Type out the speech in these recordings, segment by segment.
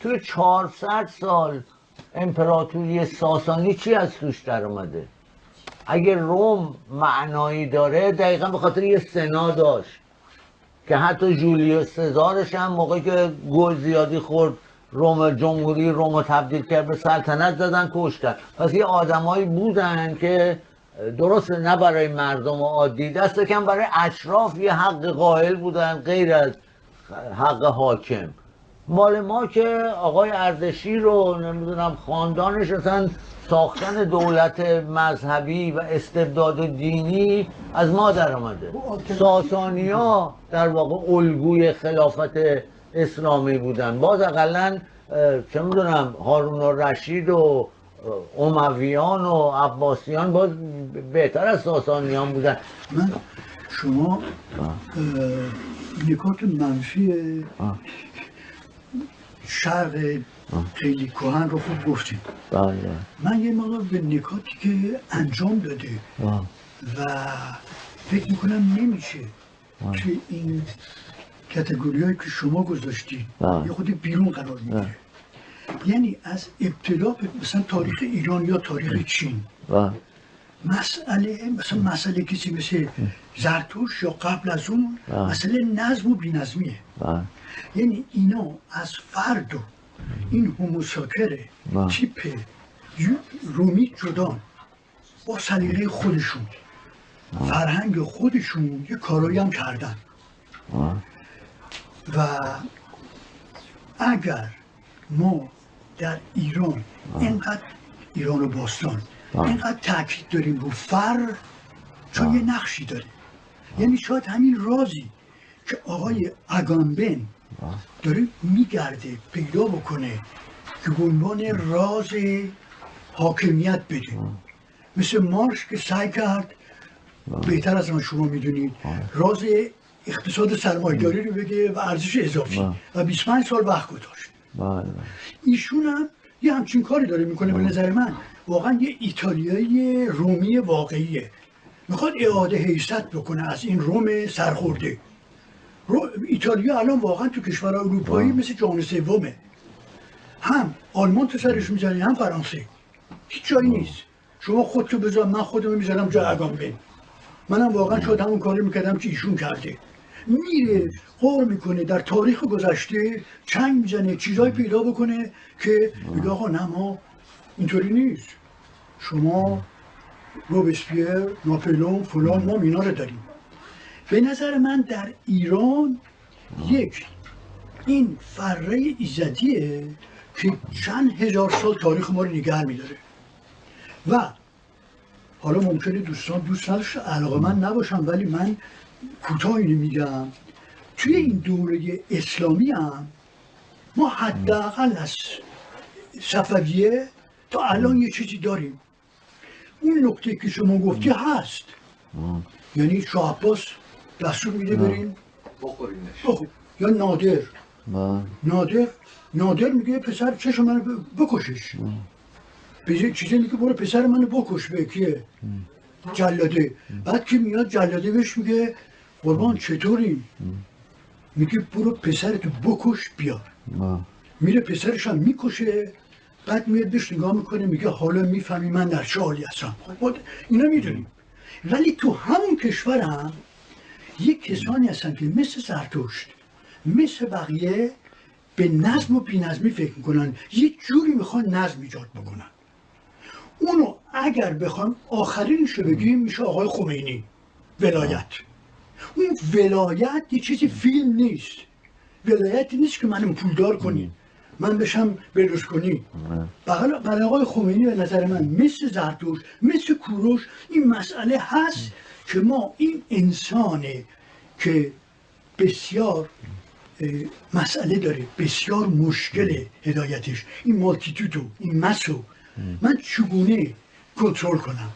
توی 400 سال امپراتوری ساسانی چی از توش در اومده؟ اگه روم معنایی داره دقیقا به خاطر یه سنا داشت که حتی جولیوس سزارش هم موقعی که گل زیادی خورد روم، جمهوری روم تبدیل کرد به سلطنت زدن کشتن. پس یه آدمایی بودن که درسته نه برای مردم عادی، دست کم برای اشراف یه حق قائل بودن غیر از حق حاکم. مال ما که آقای اردشیر رو نمیدونم خاندانش اصلا ساختن دولت مذهبی و استبداد دینی از ما در آمده. ساسانیا در واقع الگوی خلافت اسلامی بودن. باز اقلا چه میدونم هارون الرشید و امویان و عباسیان باز بهتر از ساسانیان بودن. من شما نکات منفی شرق خیلی کهن رو خوب گفتید. من یه مقدار به نکاتی که انجام داده و فکر میکنم نمیشه که این کاتگوریایی که شما گذاشتید یه خود بیرون قرار میگیره. یعنی از ابتدا مثلا تاریخ ایران یا تاریخ چین مسئله کسی مثل زرتوش یا قبل از اون مسئله نظم و بی‌نظمیه. یعنی اینا از فرد و این هوموساکر تیپ رومی جدا با سلیقه خودشون فرهنگ خودشون یه کارایی هم کردن و اگر ما در ایران اینقدر ایران و باستان اینقدر تاکید داریم رو چون یه نقشی داره. یعنی شاید همین رازی که آقای اگامبن داره میگرده پیدا بکنه که به عنوان راز حاکمیت بده، مثل مارکس که سعی کرد بهتر از من شما میدونید راز اقتصاد سرمایه‌داری رو بگه و ارزش اضافی و 25 سال وقت گذاشت. ایشون هم یه همچین کاری داره میکنه. به نظر من واقعا یه ایتالیایی رومی واقعیه، میخواد اعاده حیثیت بکنه از این روم سرخورده. ایتالیا الان واقعا تو کشورهای اروپایی مثل جهان سومه، هم آلمان تو سرش میزنه هم فرانسه، هیچ جایی نیست. شما خودتو بذار، من خودمو میذارم جای اگامبن. منم واقعا شاید همون کاری میکردم که ایشون کرده. میره غور میکنه در تاریخ گذشته، چنگ میزنه، چیزایی پیدا بکنه که بگه آقا نه ما اینطوری نیست، شما روبسپیر، ناپلئون، فلان، ما اینا رو داریم. به نظر من در ایران یک این فره ایزدیه که چند هزار سال تاریخ ما رو نگه میداره و حالا ممکنه دوستان دوست نداشته علاقه من نباشم، ولی من کوتاه اینو میگم. توی این دوره اسلامی هم ما حداقل از صفویه تا الان یه چیزی داریم. اون نکته که شما گفتی هست، یعنی شاه عباس دستور میده بریم بخورینش، یا نادر میگه پسر چشم منو بکشش، چیزی میگه برو پسر منو بکش. به کیه؟ جلاده. بعد که میاد جلاده بهش میگه قربان چطوری؟ میگه برو پسرتو بکش بیار. میره پسرش هم میکشه، بعد میاد بهش نگاه میکنه میگه حالا میفهمی من در چه حالی هستم. اینا میدونیم. ولی تو همون کشور هم یک کسانی هستن که مثل زرتشت، مثل بقیه به نظم و بی‌نظمی فکر میکنن، یه جوری میخوان نظم ایجاد بکنن. اونو اگر بخوام آخرینش رو بگیم میشه آقای خمینی. ولایت، اون ولایت یه چیزی فیلم نیست. ولایتی نیست که منو پولدار کنی من بشم برلوسکونی. برای آقای خمینی به نظر من مثل زرتشت، مثل کوروش این مسئله هست که ما این انسانه که بسیار مسئله داره، بسیار مشکل هدایتش، این مالتیتودو، این مسو من چگونه کنترل کنم.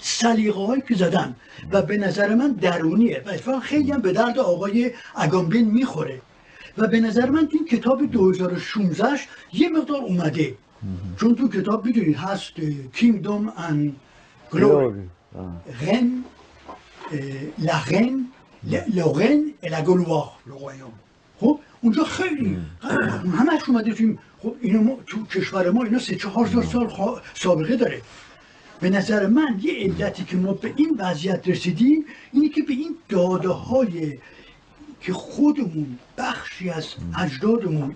سلیقه هایی که زدن و به نظر من درونیه و اتفاقا خیلی هم به درد آقای اگامبن میخوره و به نظر من این کتاب 2016 یه مقدار اومده، چون تو کتاب میدونید هست Kingdom and Glory، Reine، la reine et la gloire. خب اونجا خیلی همش اومده توی، خب اینو ما تو کشور ما اینا 3-4 سال سابقه داره. به نظر من یه علتی که ما به این وضعیت رسیدیم اینه که به این داده های که خودمون بخشی از اجدادمون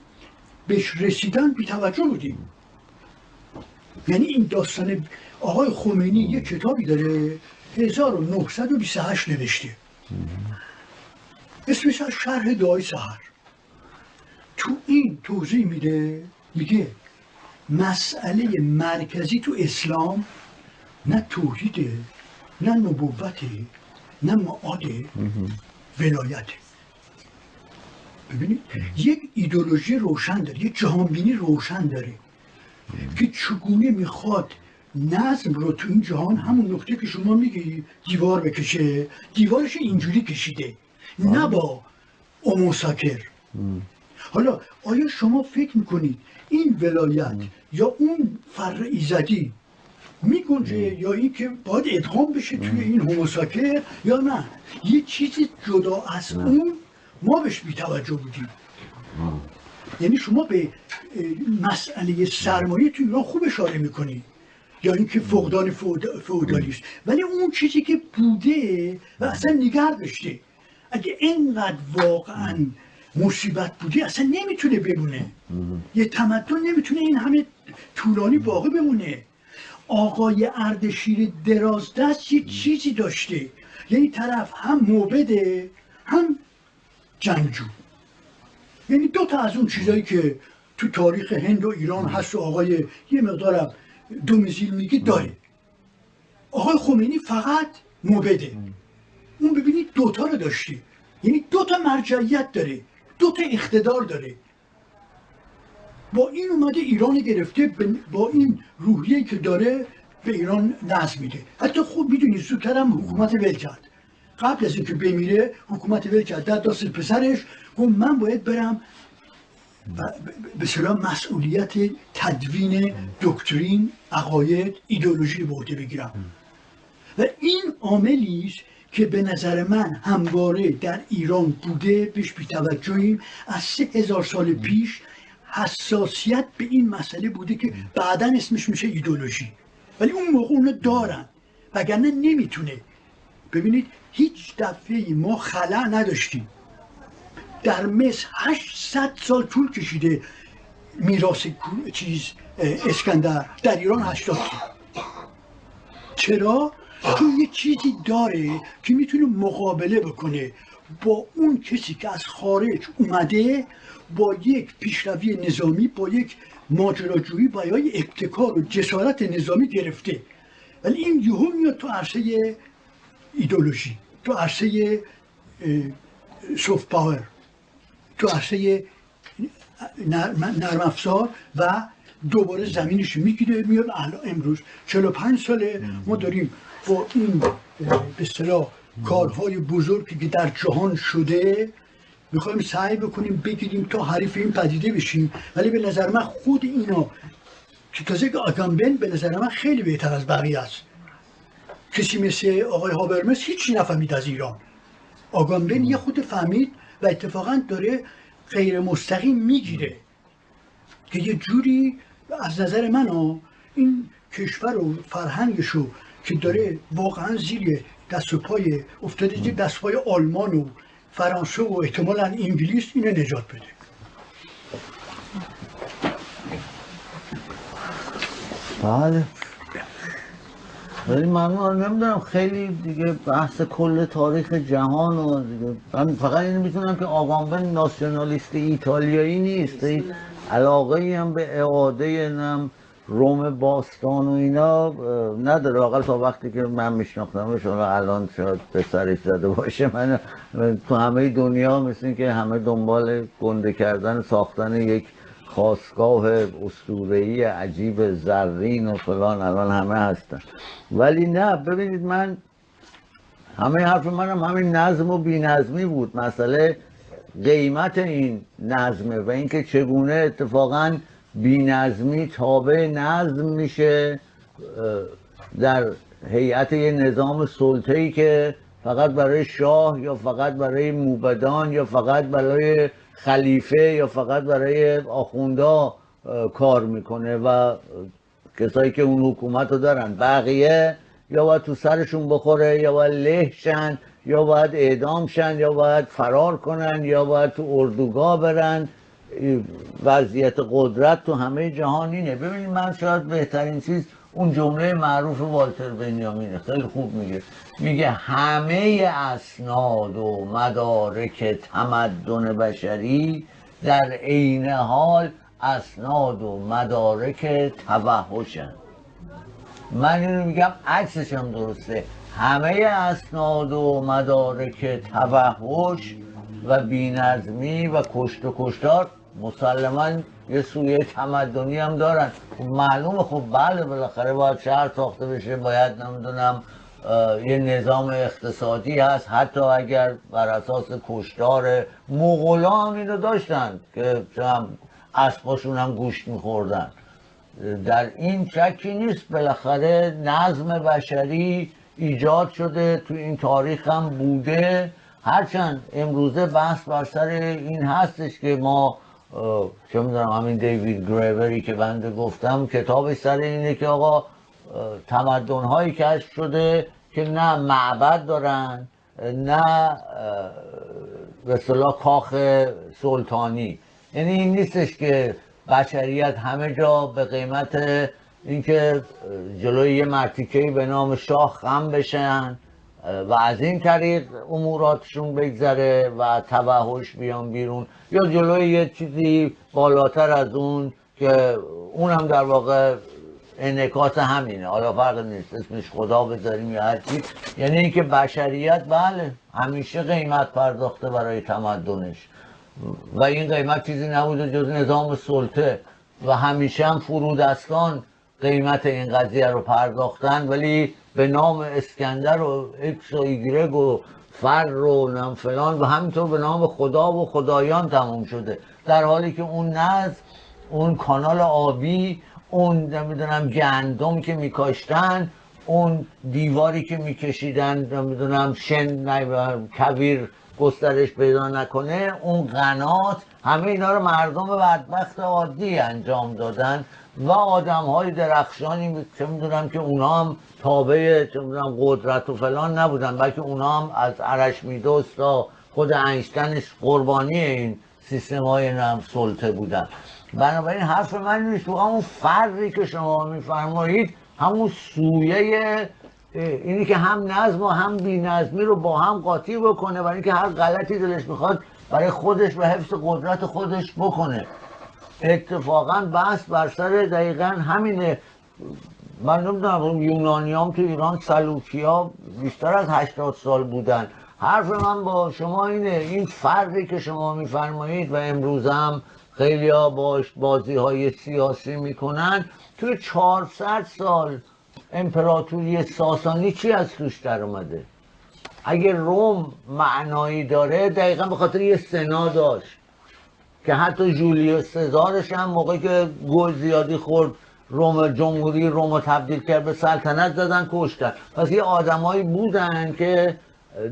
بهش رسیدن بی توجه بودیم. یعنی این داستان آقای خمینی یه کتابی داره 1928 نوشته، اسمش از شرح دعای سحر. تو این توضیح میده، میگه مسئله مرکزی تو اسلام نه توحیده، نه نبوته، نه معاده، ولایته. ببینید یک ایدئولوژی روشن داره، یک جهانبینی روشن داره که چگونه میخواد نظم رو تو این جهان، همون نقطه که شما میگی دیوار بکشه، دیوارش اینجوری کشیده، نه با اموساکر. حالا آیا شما فکر میکنید این ولایت یا اون فر ایزدی میگنجه یا این که باید ادغام بشه توی این هوموساکر یا نه یه چیزی جدا از اون ما بهش بی‌توجه بودیم؟ یعنی شما به مسئله سرمایه توی ایران خوب اشاره میکنی یا اینکه فقدان فئودالیسم، ولی اون چیزی که بوده و اصلا نگه داشته اگه اینقدر واقعا مصیبت بودی اصلا نمیتونه بمونه. یه تمدن نمیتونه این همه طولانی باقی بمونه. آقای اردشیر درازدست یه چیزی داشته، یعنی طرف هم موبده هم جنگجو، یعنی دو تا از اون چیزایی که تو تاریخ هند و ایران هست و آقای یه مقدارم دومیزیل میگه داره. آقای خمینی فقط موبده، اون ببینید دوتا رو داشته، یعنی دوتا مرجعیت داره، دوتا اقتدار داره. با این اومده ایران گرفته، با این روحیه‌ای که داره به ایران نظم میده. حتی خوب میدونی زودتر هم حکومت ول کرد، قبل از اینکه بمیره حکومت ول کرد، در دست پسرش گفت من باید برم به اصطلاح مسئولیت تدوین دکترین، عقاید، ایدئولوژی به عهده بگیرم. و این عاملی است که به نظر من همواره در ایران بوده، بهش بی‌توجهیم. از 3000 سال پیش حساسیت به این مسئله بوده که بعداً اسمش میشه ایدئولوژی، ولی اون موقع اونو دارن وگرنه نمیتونه. ببینید هیچ دفعه ما خلأ نداشتیم. در مصر 800 سال طول کشیده میراث اسکندر، در ایران 80 سال. چرا؟ چون یه چیزی داره که میتونه مقابله بکنه با اون کسی که از خارج اومده، با یک پیشروی نظامی، با یک ماجراجویی و یا ابتکار و جسارت نظامی گرفته، ولی این یهو میاد تو عرصه ایدئولوژی، تو عرصه سوفت پاور، تو عرصه نرم افزار و دوباره زمینش میگیره. میاد امروز 45 ساله ما داریم با این به اصطلاح کارهای بزرگی که در جهان شده میخوایم سعی بکنیم بگیریم تا حریف این پدیده بشیم. ولی به نظر من خود اینا که تازه آگامبن به نظر من خیلی بهتر از بقیه است. کسی مثل آقای هابرمس هیچی نفهمید از ایران، آگامبن یه خود فهمید و اتفاقا داره غیر مستقیم میگیره که یه جوری از نظر من این کشور و فرهنگشو که داره واقعا زیر دست و پای افتاده، زیر دست و پای آلمان و فرانسه و احتمالاً انگلیس، اینو نجات بده. بله ولی من نمیدونم خیلی دیگه بحث کل تاریخ جهان و دیگه من فقط اینو میتونم که آگامبن ناسیونالیست ایتالیایی نیست، علاقه ای هم به اعاده نم روم باستان و اینا نداره، واقعا تا وقتی که من میشناختمش. الان شاید به سرش زده باشه. من تو همه دنیا مثل این که همه دنبال گنده کردن، ساختن یک خاستگاه اسطوره‌ای عجیب زرین و فلان الان همه هستن. ولی نه، ببینید من همه حرف منم همین نظم و بی‌نظمی بود. مسئله قیمت این نظمه و اینکه چگونه اتفاقاً بی‌نظمی تابع نظم میشه در هیئت یه نظام سلطه‌ای که فقط برای شاه یا فقط برای موبدان یا فقط برای خلیفه یا فقط برای آخوندا کار میکنه و کسایی که اون حکومت رو دارن. بقیه یا باید تو سرشون بخوره، یا باید له شن، یا باید اعدام شن، یا باید فرار کنن، یا باید تو اردوگاه برن. وضعیت قدرت تو همه جهان اینه. ببینید من شاید بهترین چیز اون جمله معروف والتر بنیامینه، خیلی خوب میگه همه اسناد و مدارک تمدن بشری در عین حال اسناد و مدارک توحشن. من اینو میگم عکسش هم درسته. همه اسناد و مدارک توحش و بی‌نظمی و کشت و کشتار مسلماً یه سویه تمدنی هم دارن. معلومه خب بله بالاخره باید شهر ساخته بشه، باید نمیدونم یه نظام اقتصادی هست، حتی اگر بر اساس کشتار. مغولا هم اینو داشتن که اسباشون هم گوشت میخوردن. در این شکی نیست. بالاخره نظم بشری ایجاد شده، تو این تاریخ هم بوده. هرچند امروزه بحث بر سر این هستش که ما چه میدونم همین دیوید گریوری که بنده گفتم کتابش سر اینه که آقا تمدن هایی کشف شده که نه معبد دارن، نه به اصطلاح کاخ سلطانی. یعنی این نیستش که بشریت همه جا به قیمت اینکه جلوی یه مرتیکه‌ای به نام شاه خم بشن و از این طریق اموراتشون بگذره و توحش بیان بیرون، یا جلوی یه چیزی بالاتر از اون که اونم در واقع انعکاس همینه، حالا فرق نیست اسمش خدا بذاریم یا هر چی. یعنی اینکه بشریت بله همیشه قیمت پرداخته برای تمدنش و این قیمت چیزی نبوده جز نظام سلطه و همیشه هم فرودستان قیمت این قضیه رو پرداختن، ولی به نام اسکندر و اکس و ایگرگ و فر و نم فلان و همینطور به نام خدا و خدایان تموم شده، در حالی که اون نظم، اون کانال آبی، اون نمیدونم گندم که میکاشتن، اون دیواری که میکشیدن نمیدونم کویر گسترش پیدا نکنه، اون قنات، همه اینا رو مردم بدبخت عادی انجام دادن و آدم های درخشانی که میدونم که اونا هم تابع قدرت و فلان نبودن، بلکه اونا هم از ارشمیدس تا خود اینشتینش قربانی این سیستم های سلطه بودن. بنابراین حرف من نیست، تو همون فرقی که شما میفرمایید همون سویه اینی که هم نظم و هم بی‌نظمی رو با هم قاطی بکنه، برای اینکه هر غلطی دلش میخواد برای خودش و حفظ قدرت خودش بکنه. اتفاقا بحث بر سر دقیقا همینه. من نمیدونم یونانیام تو ایران سلوکیا بیشتر از 80 سال بودن. حرف من با شما اینه، این فرقی که شما میفرمایید و امروز هم خیلی ها باش بازی های سیاسی میکنن، توی 400 سال امپراتوری ساسانی چی از توش در اومده؟ اگه روم معنایی داره دقیقا به خاطر یه سنا داشت که حتی جولیوس سزارش هم موقعی که گل زیادی خورد روم، جمهوری روم تبدیل کرد به سلطنت، زدن کشتن. پس یه آدمایی بودن که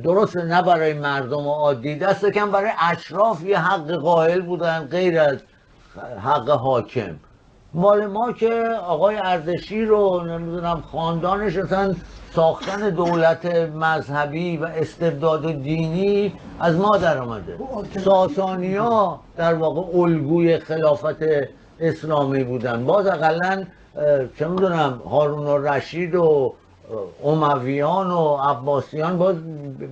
درست نه برای مردم عادی، دست کم برای اشراف یه حق قائل بودن غیر از حق حاکم. مال ما که آقای اردشیر رو نمیدونم خاندانش اصلا ساختن دولت مذهبی و استبداد دینی از ما در آمده. ساسانی ها در واقع الگوی خلافت اسلامی بودن. باز اقلن چه میدونم هارون الرشید و امویان و عباسیان باز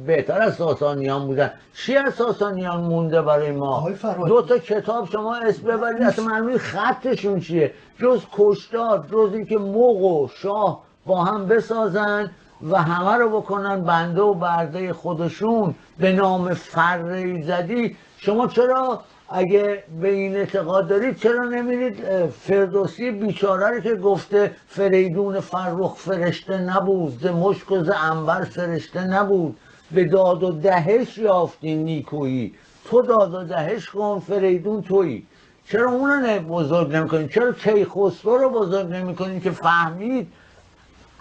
بهتر از ساسانیان بودن. چی از ساسانیان مونده برای ما؟ دو تا کتاب شما اسم ببرید اصلا معلومه خطشون چیه، جز کشتار، جز اینکه مغ و شاه با هم بسازن و همه رو بکنن بنده و برده خودشون به نام فر ایزدی. شما چرا اگه به این اعتقاد دارید چرا نمیرید فردوسی بیچاره رو که گفته فریدون فرخ فرشته نبود، ز مشک و ز عنبر سرشته نبود، به داد و دهش یافتی نیکویی، تو داد و دهش کن فریدون تویی. چرا اونو بزرگ نمیکنید؟ چرا کیخسرو رو بزرگ نمیکنید که فهمید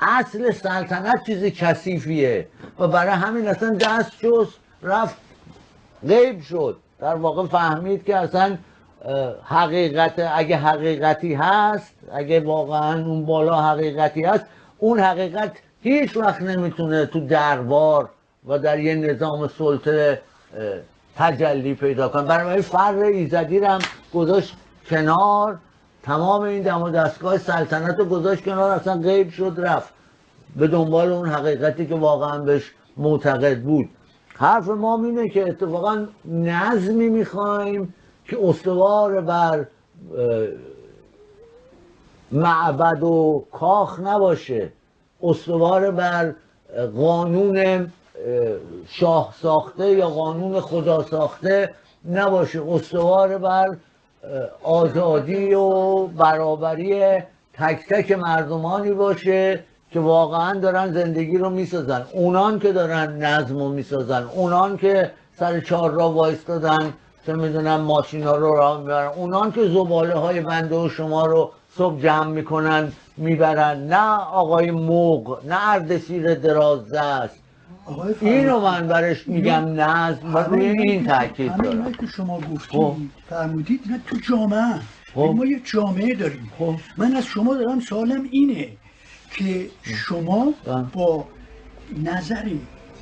اصل سلطنت چیز کثیفیه و برای همین اصلا دست جست رفت غیب شد؟ در واقع فهمید که اصلا حقیقت، اگه حقیقتی هست، اگه واقعا اون بالا حقیقتی هست، اون حقیقت هیچ وقت نمیتونه تو دربار و در یه نظام سلطه تجلی پیدا کنه. برای فر ایزدی رو هم گذاشت کنار، تمام این دم و دستگاه سلطنت رو گذاشت کنار، اصلا غیب شد رفت به دنبال اون حقیقتی که واقعا بهش معتقد بود. حرف ما اینه که اتفاقا نظمی میخوایم که استوار بر معبد و کاخ نباشه، استوار بر قانون شاه ساخته یا قانون خدا ساخته نباشه، استوار بر آزادی و برابری تک تک مردمانی باشه که واقعا دارن زندگی رو میسازن، اونان که دارن نظم رو میسازن، اونان که سر چهارراه وایستادن چه میدونم ماشینا رو راه میبرن، اونان که زباله های بنده و شما رو صبح جمع میکنن میبرن، نه آقای موق، نه اردشیر درازدست. اینو من برش میگم نظم و روی این تاکید دارم. همین که شما گفتید فرمودید نه تو جامعه ما یه جامعه داریم. من از شما دارم سوالم اینه که شما با نظر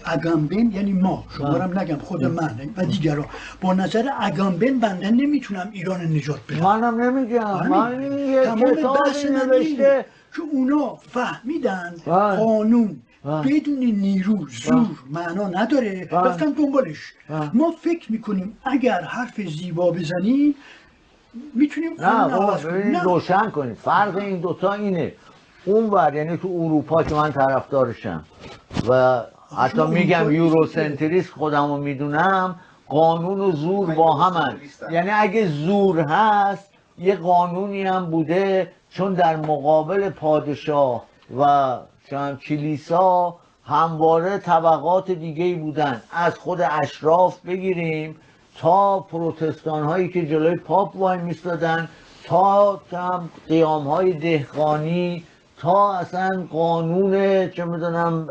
اگامبن، یعنی ما، شما هم نگم خود من و دیگران، با نظر اگامبن بنده نمیتونم ایران نجات بدم. منم نمیگم، من کتابی نوشته که اونا فهمیدن قانون بدون نیرو زور معنا نداره، رفتن دنبالش. ما فکر میکنیم اگر حرف زیبا بزنیم میتونیم نه روشن کنیم. فرق این دوتا اینه، اون ور یعنی تو اروپا که من طرفدارشم و حتی میگم یوروسنتریست خودمو میدونم، قانون و زور با همن. یعنی اگه زور هست یه قانونی هم بوده، چون در مقابل پادشاه و کلیسا همواره طبقات دیگه‌ای بودن، از خود اشراف بگیریم تا پروتستان هایی که جلوی پاپ وای میستادن، تا قیام های دهقانی، تا اصلا قانون چه میدونم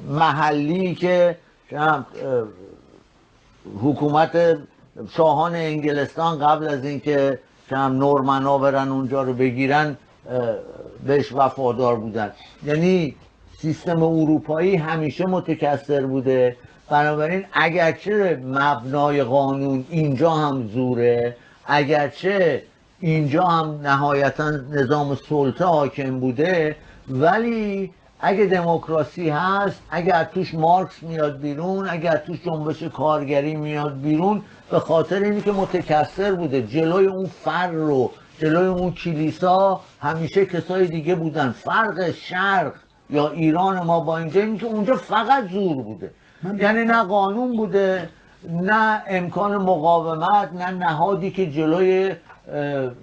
محلی که حکومت شاهان انگلستان قبل از اینکه نورمنا برن اونجا رو بگیرن بهش وفادار بودن. یعنی سیستم اروپایی همیشه متکثر بوده، بنابراین اگرچه مبنای قانون اینجا هم زوره، اگرچه اینجا هم نهایتا نظام سلطه حاکم بوده، ولی اگه دموکراسی هست، اگر توش مارکس میاد بیرون، اگر توش جنبش کارگری میاد بیرون، به خاطر اینی که متکثر بوده. جلوی اون فر رو، جلوی اون کلیسا همیشه کسای دیگه بودن. فرق شرق یا ایران ما با اینجا اینه که اونجا فقط زور بوده، یعنی نه قانون بوده، نه امکان مقاومت، نه نهادی که جلوی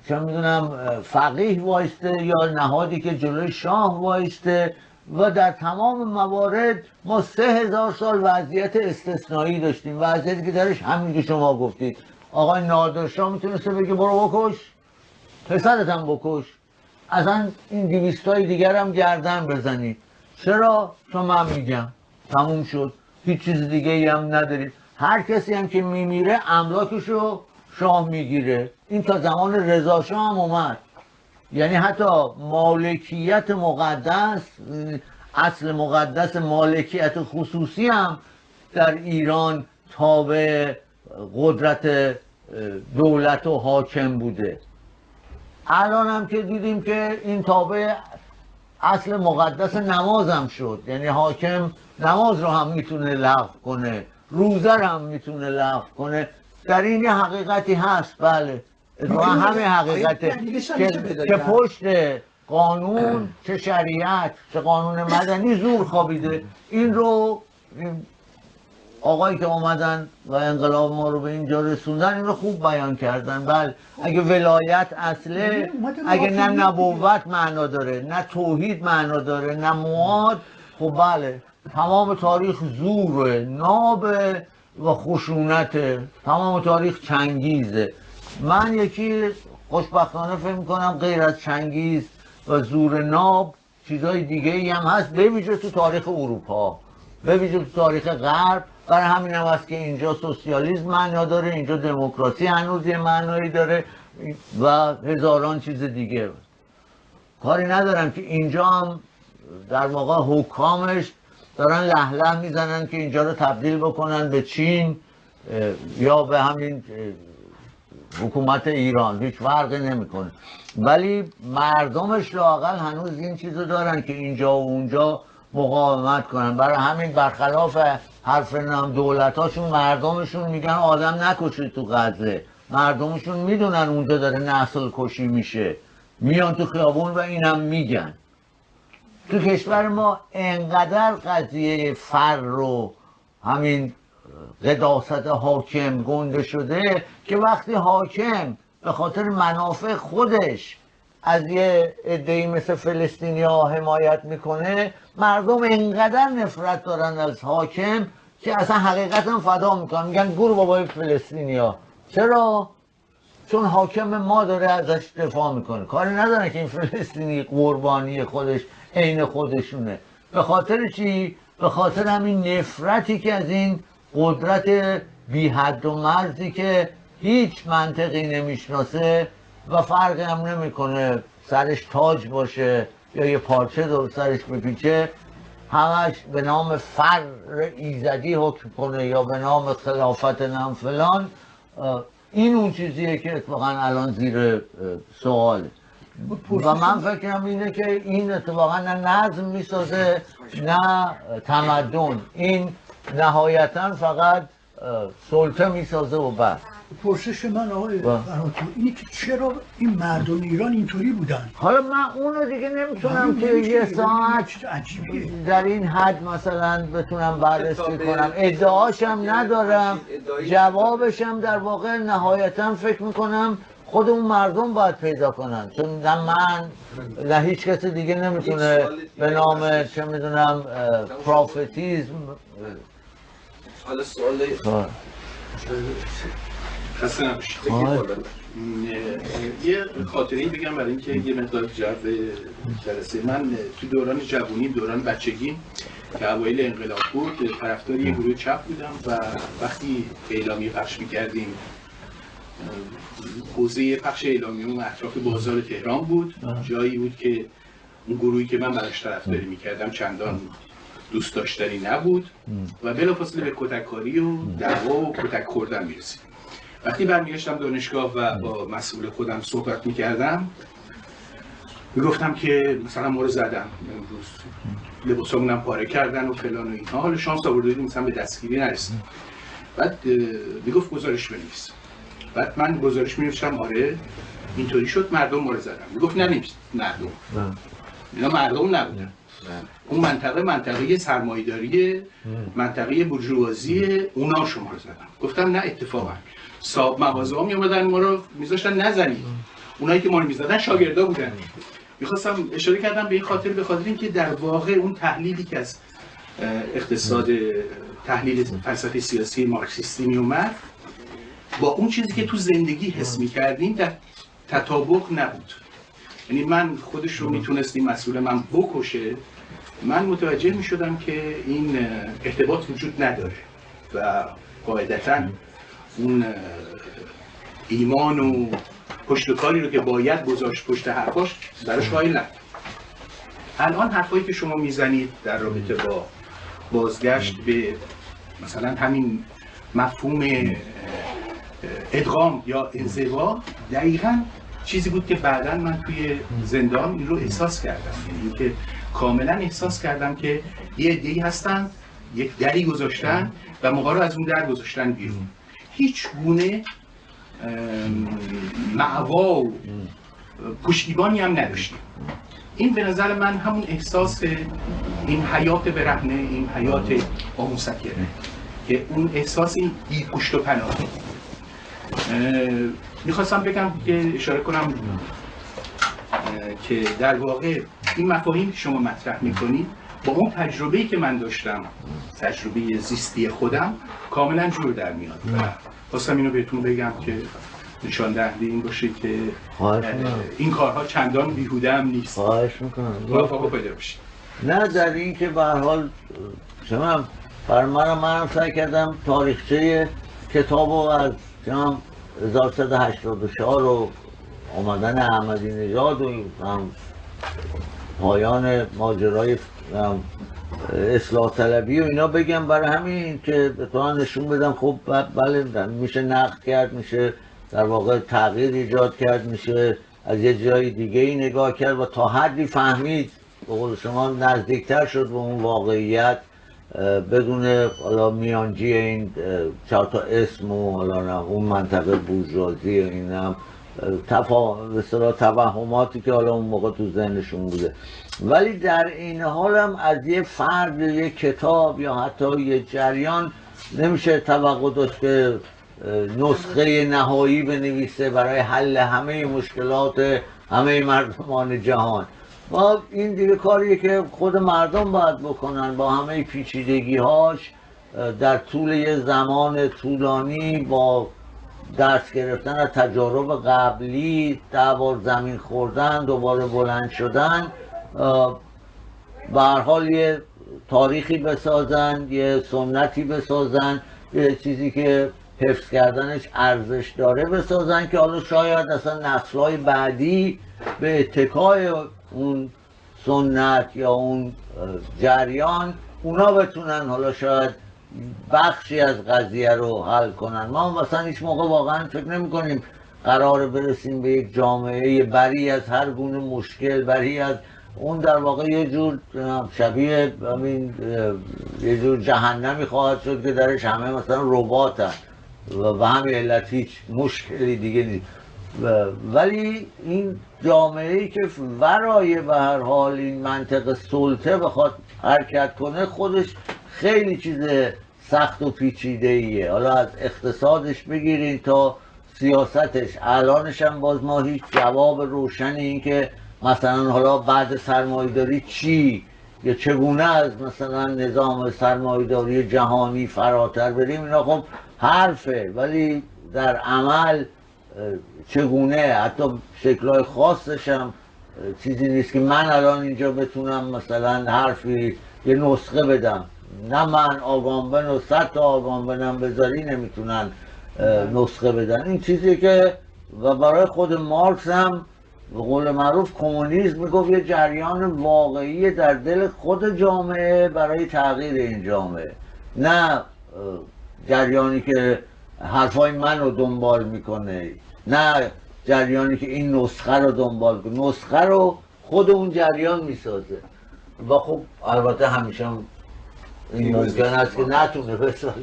چه میدونم فقیه وایسته یا نهادی که جلوی شاه وایسته. و در تمام موارد ما 3000 سال وضعیت استثنایی داشتیم، وضعیتی که درش همین که شما گفتید. آقای نادرشاه میتونسته بگه برو بکش، پسرت هم بکش، اصلا این 200 تای دیگر هم گردن بزنید. چرا؟ چون من میگم تموم شد، هیچ چیز دیگه ای هم ندارید. هر کسی هم که میمیره املاکشو شاه میگیره. این تا زمان رضا شاه هم اومد. یعنی حتی مالکیت مقدس، اصل مقدس مالکیت خصوصی هم در ایران تابع قدرت دولت و حاکم بوده. الان هم که دیدیم که این تابع اصل مقدس نماز هم شد، یعنی حاکم نماز رو هم میتونه لغو کنه، روزه رو هم میتونه لغو کنه. در این حقیقتی هست، بله، همه حقیقته که پشت قانون، چه شریعت چه قانون مدنی زور خوابیده. این رو آقایی که اومدن و انقلاب ما رو به اینجا رسوندن این رو خوب بیان کردن. بله، اگه ولایت اصله، اگه نه نبوت معنا داره، نه توحید معنا داره، نه مواد، خب بله، تمام تاریخ زوره، ناب و خشونت، تمام تاریخ چنگیزه. من یکی خوشبختانه فکر میکنم غیر از چنگیز و زور ناب چیزای دیگه ای هم هست، به ویژه تو تاریخ اروپا، به ویژه تو تاریخ غرب برای همین هم هست که اینجا سوسیالیسم معنا داره، اینجا دموکراسی هنوز یه معنایی داره و هزاران چیز دیگه. کاری ندارم که اینجا هم در واقع حکامش دارن لهله میزنن که اینجا رو تبدیل بکنن به چین یا به همین حکومت ایران، هیچ فرقی نمیکنه. ولی مردمش لااقل هنوز این چیزو دارن که اینجا و اونجا مقاومت کنن. برای همین برخلاف حرف نام دولتاشون، مردمشون میگن آدم نکشید تو غزه. مردمشون میدونن اونجا داره نسل کشی میشه، میان تو خیابون و اینم میگن. تو کشور ما انقدر قضیه فر رو همین قداست حاکم گنده شده که وقتی حاکم به خاطر منافع خودش از یه عده‌ای مثل فلسطینی‌ها حمایت میکنه، مردم انقدر نفرت دارن از حاکم که اصلا حقیقتا فدا میکنن، میگن گور بابای فلسطینی‌ها. چرا؟ چون حاکم ما داره ازش دفاع میکنه. کاری نداره که این فلسطینی قربانی خودش عین خودشونه. به خاطر چی؟ به خاطر همین نفرتی که از این قدرت بی حد و مرزی که هیچ منطقی نمیشناسه و فرقی هم نمیکنه سرش تاج باشه یا یه پارچه دور سرش بپیچه، همش به نام فر ایزدی حکم کنه یا به نام خلافت نام فلان. این اون چیزیه که اتفاقا الان زیر سواله و من فکرم اینه که این اتفاقا نه نظم میسازه نه تمدن، این نهایتا فقط سلطه میسازه و بس. پرسش من آقای فرهادپور اینه که چرا این مردم ایران اینطوری بودن؟ حالا من اون رو دیگه نمیتونم که یه ساعت در این حد مثلا بتونم بررسی کنم، ادعاشم ندارم، جوابشم در واقع نهایتا فکر میکنم خود اون مردم باید پیدا کنن، چون نه من نه هیچ کسی دیگه نمیتونه به نام چه میدونم پروفتیزم. حالا سوال خسته نباشید. یه خاطره‌ای بگم برای اینکه یه مقدار جو جلسه. من تو دوران جوانی، دوران بچگی که اوایل انقلاب بود، طرفدار یه گروه چپ بودم و وقتی اعلامیه پخش می‌کردیم، حوزه پخش اعلامیه اون اطراف بازار تهران بود، جایی بود که اون گروهی که من براش طرفداری می‌کردم چندان دوست داشتنی نبود و بلافاصله به کتککاری و دعوا و کتک خوردن می‌رسید. وقتی برمیگشتم دانشگاه و با مسئول خودم صحبت می‌کردم، میگفتم که مثلا ما رو زدن، امروز لباسامونم پاره کردن و فلان و اینها، حالا شانس آوردیم مثلا به دستگیری نرسید. بعد میگفت گزارش بنویس. بعد من گزارش می‌نوشتم آره اینطوری شد، مردم ما رو زدن. میگفت نه نیست مردم. اینا مردم نبودن. اون منطقه سرمایه‌داری، منطقه بورژوازی، اونا شما رو زدن. گفتم نه اتفاقا صاحب مغازه‌ها میومدن ما رو میذاشتن نزنید. اونایی که ما رو میزدن شاگردا بودن. میخواستم اشاره کردم به این خاطر، به خاطر اینکه در واقع اون تحلیلی که از اقتصاد، تحلیل فلسفه سیاسی مارکسیستی میومد با اون چیزی که تو زندگی حس میکردیم در تطابق نبود. یعنی من خودش رو میتونستیم مسئول من بکشه، من متوجه میشدم که این ارتباط وجود نداره و قاعدتاً اون ایمان و پشتکاری رو که باید گذاشت پشت حرفاش براش قائل نبودم. الان حرفایی که شما میزنید در رابطه با بازگشت به مثلا همین مفهوم ادغام یا انزوا، دقیقاً چیزی بود که بعداً من توی زندان این رو احساس کردم. یعنی که کاملاً احساس کردم که یه عده‌ای هستن یک دری گذاشتن و ما رو از اون در گذاشتن بیرون. هیچ گونه معوا و پشتیبانی هم نداشتیم. این به نظر من همون احساس این حیات برهنه، این حیات آموسکره که اون احساس این بی پشت و پناه. میخواستم بگم که اشاره کنم که در واقع این مفاهیم که شما مطرح میکنید با اون تجربه‌ای که من داشتم، تجربه زیستی خودم، کاملا جور در میاد و خواستم اینو بهتون بگم که نشان دهنده این باشه که این کارها چندان بیهوده هم نیست. خواهش میکنم موفق پیدا باشید. نه در این که به هر حال شما برای منم سعی کردم تاریخچه کتاب رو از 1384 رو آمدن احمدی نژاد و پایان ماجرای اصلاح طلبی و اینا بگم، برای همین که بتونم نشون بدم خب بله میشه نقد کرد، میشه در واقع تغییر ایجاد کرد، میشه از یه جای دیگه ای نگاه کرد و تا حدی فهمید به قول شما نزدیکتر شد به اون واقعیت بدون حالا میانجی این چهار تا اسم و حالا اون منطقه بورژوازی و این هم توهماتی که حالا اون موقع تو ذهنشون بوده. ولی در این حال هم از یه فرد یا یه کتاب یا حتی یه جریان نمیشه توقع داشت که نسخه نهایی بنویسه برای حل همه مشکلات همه مردمان جهان. و این دیگه کاریه که خود مردم باید بکنن با همه پیچیدگی‌هاش در طول یه زمان طولانی، با درس گرفتن از تجارب قبلی، 10 بار زمین خوردن، دوباره بلند شدن، به هر حال یه تاریخی بسازن، یه سنتی بسازن، یه چیزی که حفظ کردنش ارزش داره بسازن که حالا شاید اصلا نسل‌های بعدی به اتکای اون سنت یا اون جریان اونا بتونن حالا شاید بخشی از قضیه رو حل کنن. ما مثلا هیچ موقع واقعا فکر نمی کنیم قرار برسیم به یک جامعه بری از هر گونه مشکل، بری از اون در واقع یه جور شبیه همین یه جور جهنمی خواهد شد که درش همه مثلا رباتن و به همین علت هیچ مشکلی دیگه نیست. ولی این جامعه‌ای که ورای به هر حال این منطق سلطه بخواد حرکت کنه خودش خیلی چیز سخت و پیچیده ایه. حالا از اقتصادش بگیرین تا سیاستش. الانش هم باز ما هیچ جواب روشنی این که مثلا حالا بعد سرمایه‌داری چی یا چگونه از مثلا نظام سرمایه‌داری جهانی فراتر بریم، اینا خب حرفه، ولی در عمل چگونه، حتی شکل‌های خاصش هم چیزی نیست که من الان اینجا بتونم مثلا حرفی یه نسخه بدم. نه من آگامبن و 100 تا آگامبنم بذاری نمیتونن نسخه بدن. این چیزی که و برای خود مارکس هم به قول معروف کمونیسم میگفت یه جریان واقعی در دل خود جامعه برای تغییر این جامعه، نه جریانی که حرفای من رو دنبال میکنه، نه جریانی که این نسخه رو دنبال کنه. نسخه رو خود اون جریان میسازه و خب البته همیشه این ممکن است که نتونه بسازه.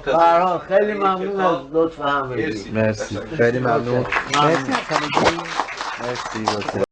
برای خیلی ممنون از لطف همگی. مرسی، خیلی ممنون. مرسی.